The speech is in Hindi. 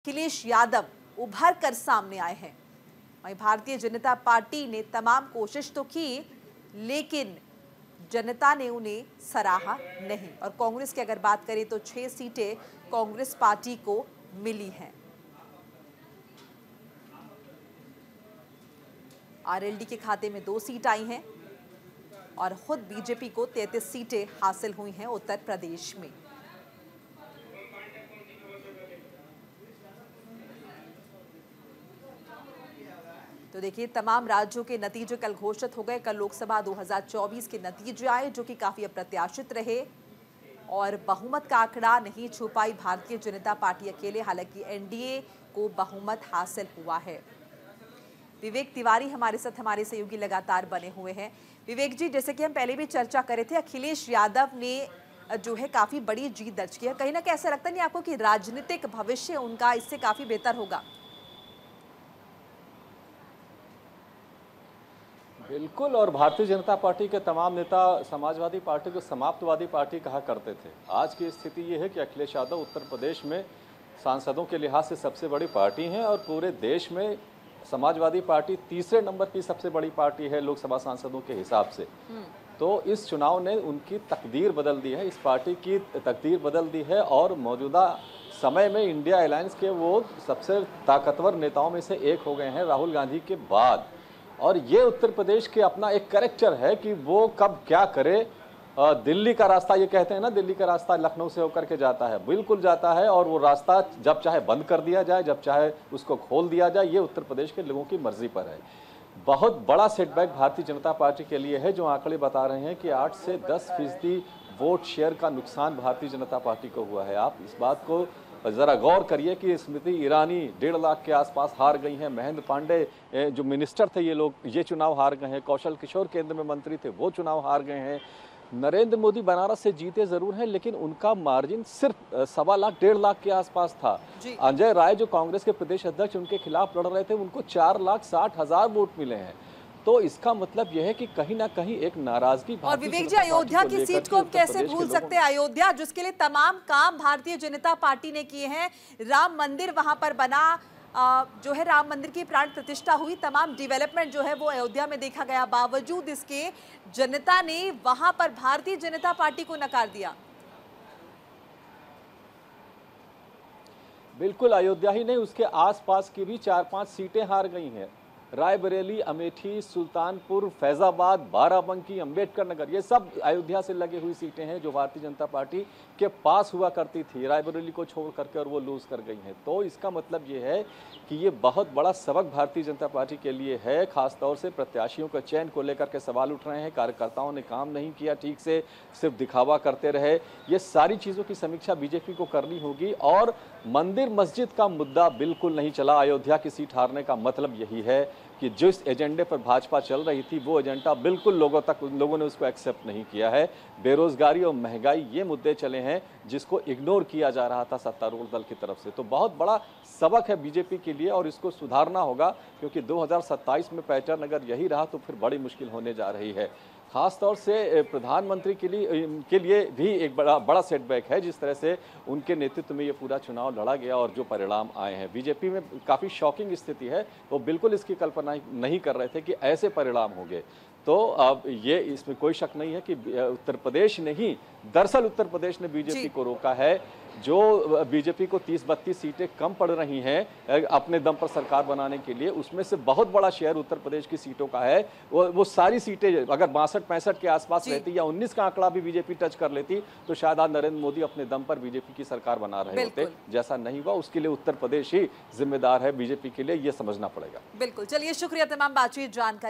अखिलेश यादव उभर कर सामने आए हैं। वहीं भारतीय जनता पार्टी ने तमाम कोशिश तो की, लेकिन जनता ने उन्हें सराहा नहीं। और कांग्रेस की अगर बात करें तो 6 सीटें कांग्रेस पार्टी को मिली हैं। आरएलडी के खाते में 2 सीट आई हैं और खुद बीजेपी को 33 सीटें हासिल हुई हैं उत्तर प्रदेश में। तो देखिए, तमाम राज्यों के नतीजे कल घोषित हो गए। कल लोकसभा 2024 के नतीजे आए जो कि काफी अप्रत्याशित रहे और बहुमत का आंकड़ा नहीं छू पाई भारतीय जनता पार्टी अकेले। हालांकि एनडीए को बहुमत हासिल हुआ है। विवेक तिवारी हमारे साथ, हमारे सहयोगी लगातार बने हुए हैं। विवेक जी, जैसे कि हम पहले भी चर्चा कर रहे थे, अखिलेश यादव ने जो है काफी बड़ी जीत दर्ज की है। कहीं ना कहीं ऐसा लगता नहीं आपको कि राजनीतिक भविष्य उनका इससे काफी बेहतर होगा? बिल्कुल। और भारतीय जनता पार्टी के तमाम नेता समाजवादी पार्टी को समाप्तवादी पार्टी कहा करते थे। आज की स्थिति ये है कि अखिलेश यादव उत्तर प्रदेश में सांसदों के लिहाज से सबसे बड़ी पार्टी है और पूरे देश में समाजवादी पार्टी तीसरे नंबर की सबसे बड़ी पार्टी है लोकसभा सांसदों के हिसाब से। तो इस चुनाव ने उनकी तकदीर बदल दी है, इस पार्टी की तकदीर बदल दी है और मौजूदा समय में इंडिया अलायंस के वो सबसे ताकतवर नेताओं में से एक हो गए हैं राहुल गांधी के बाद। और ये उत्तर प्रदेश के अपना एक कैरेक्टर है कि वो कब क्या करे। दिल्ली का रास्ता, ये कहते हैं ना, दिल्ली का रास्ता लखनऊ से होकर के जाता है, बिल्कुल जाता है। और वो रास्ता जब चाहे बंद कर दिया जाए, जब चाहे उसको खोल दिया जाए, ये उत्तर प्रदेश के लोगों की मर्जी पर है। बहुत बड़ा सेटबैक भारतीय जनता पार्टी के लिए है। जो आंकड़े बता रहे हैं कि 8 से 10% वोट शेयर का नुकसान भारतीय जनता पार्टी को हुआ है। आप इस बात को जरा गौर करिए कि स्मृति ईरानी 1.5 लाख के आसपास हार गई हैं। महेंद्र पांडे जो मिनिस्टर थे, ये चुनाव हार गए हैं। कौशल किशोर केंद्र में मंत्री थे, वो चुनाव हार गए हैं। नरेंद्र मोदी बनारस से जीते जरूर हैं, लेकिन उनका मार्जिन सिर्फ 1.25 लाख 1.5 लाख के आसपास था। अजय राय जो कांग्रेस के प्रदेश अध्यक्ष उनके खिलाफ लड़ रहे थे, उनको 4,60,000 वोट मिले हैं। तो इसका मतलब यह है कि कहीं ना कहीं एक नाराजगी। और विवेक जी, अयोध्या की सीट को हम कैसे भूल सकते हैं? अयोध्या जिसके लिए तमाम काम भारतीय जनता पार्टी ने किए हैं, राम मंदिर वहां पर बना, जो है राम मंदिर की प्राण प्रतिष्ठा हुई, तमाम डेवलपमेंट जो है वो अयोध्या में देखा गया। बावजूद इसके जनता ने वहां पर भारतीय जनता पार्टी को नकार दिया। बिल्कुल, अयोध्या ही नहीं, उसके आसपास की भी 4-5 सीटें हार गई हैं। रायबरेली, अमेठी, सुल्तानपुर, फैजाबाद, बाराबंकी, अंबेडकर नगर, ये सब अयोध्या से लगी हुई सीटें हैं जो भारतीय जनता पार्टी के पास हुआ करती थी। रायबरेली को छोड़ करके और वो लूज कर गई हैं। तो इसका मतलब ये है कि ये बहुत बड़ा सबक भारतीय जनता पार्टी के लिए है। खासतौर से प्रत्याशियों के चयन को लेकर के सवाल उठ रहे हैं। कार्यकर्ताओं ने काम नहीं किया ठीक से, सिर्फ दिखावा करते रहे। ये सारी चीज़ों की समीक्षा बीजेपी को करनी होगी। और मंदिर मस्जिद का मुद्दा बिल्कुल नहीं चला। अयोध्या की सीट हारने का मतलब यही है कि जिस एजेंडे पर भाजपा चल रही थी वो एजेंडा बिल्कुल लोगों ने उसको एक्सेप्ट नहीं किया है। बेरोजगारी और महंगाई ये मुद्दे चले हैं जिसको इग्नोर किया जा रहा था सत्तारूढ़ दल की तरफ से। तो बहुत बड़ा सबक है बीजेपी के लिए और इसको सुधारना होगा, क्योंकि 2027 में पैटर्न अगर यही रहा तो फिर बड़ी मुश्किल होने जा रही है। खासतौर से प्रधानमंत्री के लिए भी एक बड़ा सेटबैक है, जिस तरह से उनके नेतृत्व में ये पूरा चुनाव लड़ा गया और जो परिणाम आए हैं। बीजेपी में काफ़ी शॉकिंग स्थिति है, वो बिल्कुल इसकी कल्पना नहीं कर रहे थे कि ऐसे परिणाम होंगे। तो अब ये इसमें कोई शक नहीं है कि उत्तर प्रदेश ने ही, दरअसल उत्तर प्रदेश ने बीजेपी को रोका है। जो बीजेपी को 30-32 सीटें कम पड़ रही हैं अपने दम पर सरकार बनाने के लिए, उसमें से बहुत बड़ा शेयर उत्तर प्रदेश की सीटों का है। वो सारी सीटें अगर 62-65 के आसपास रहती या 19 का आंकड़ा भी बीजेपी टच कर लेती तो शायद आज नरेंद्र मोदी अपने दम पर बीजेपी की सरकार बना रहे होते। जैसा नहीं हुआ, उसके लिए उत्तर प्रदेश ही जिम्मेदार है बीजेपी के लिए, ये समझना पड़ेगा। बिल्कुल, चलिए शुक्रिया तमाम बातचीत जानकारी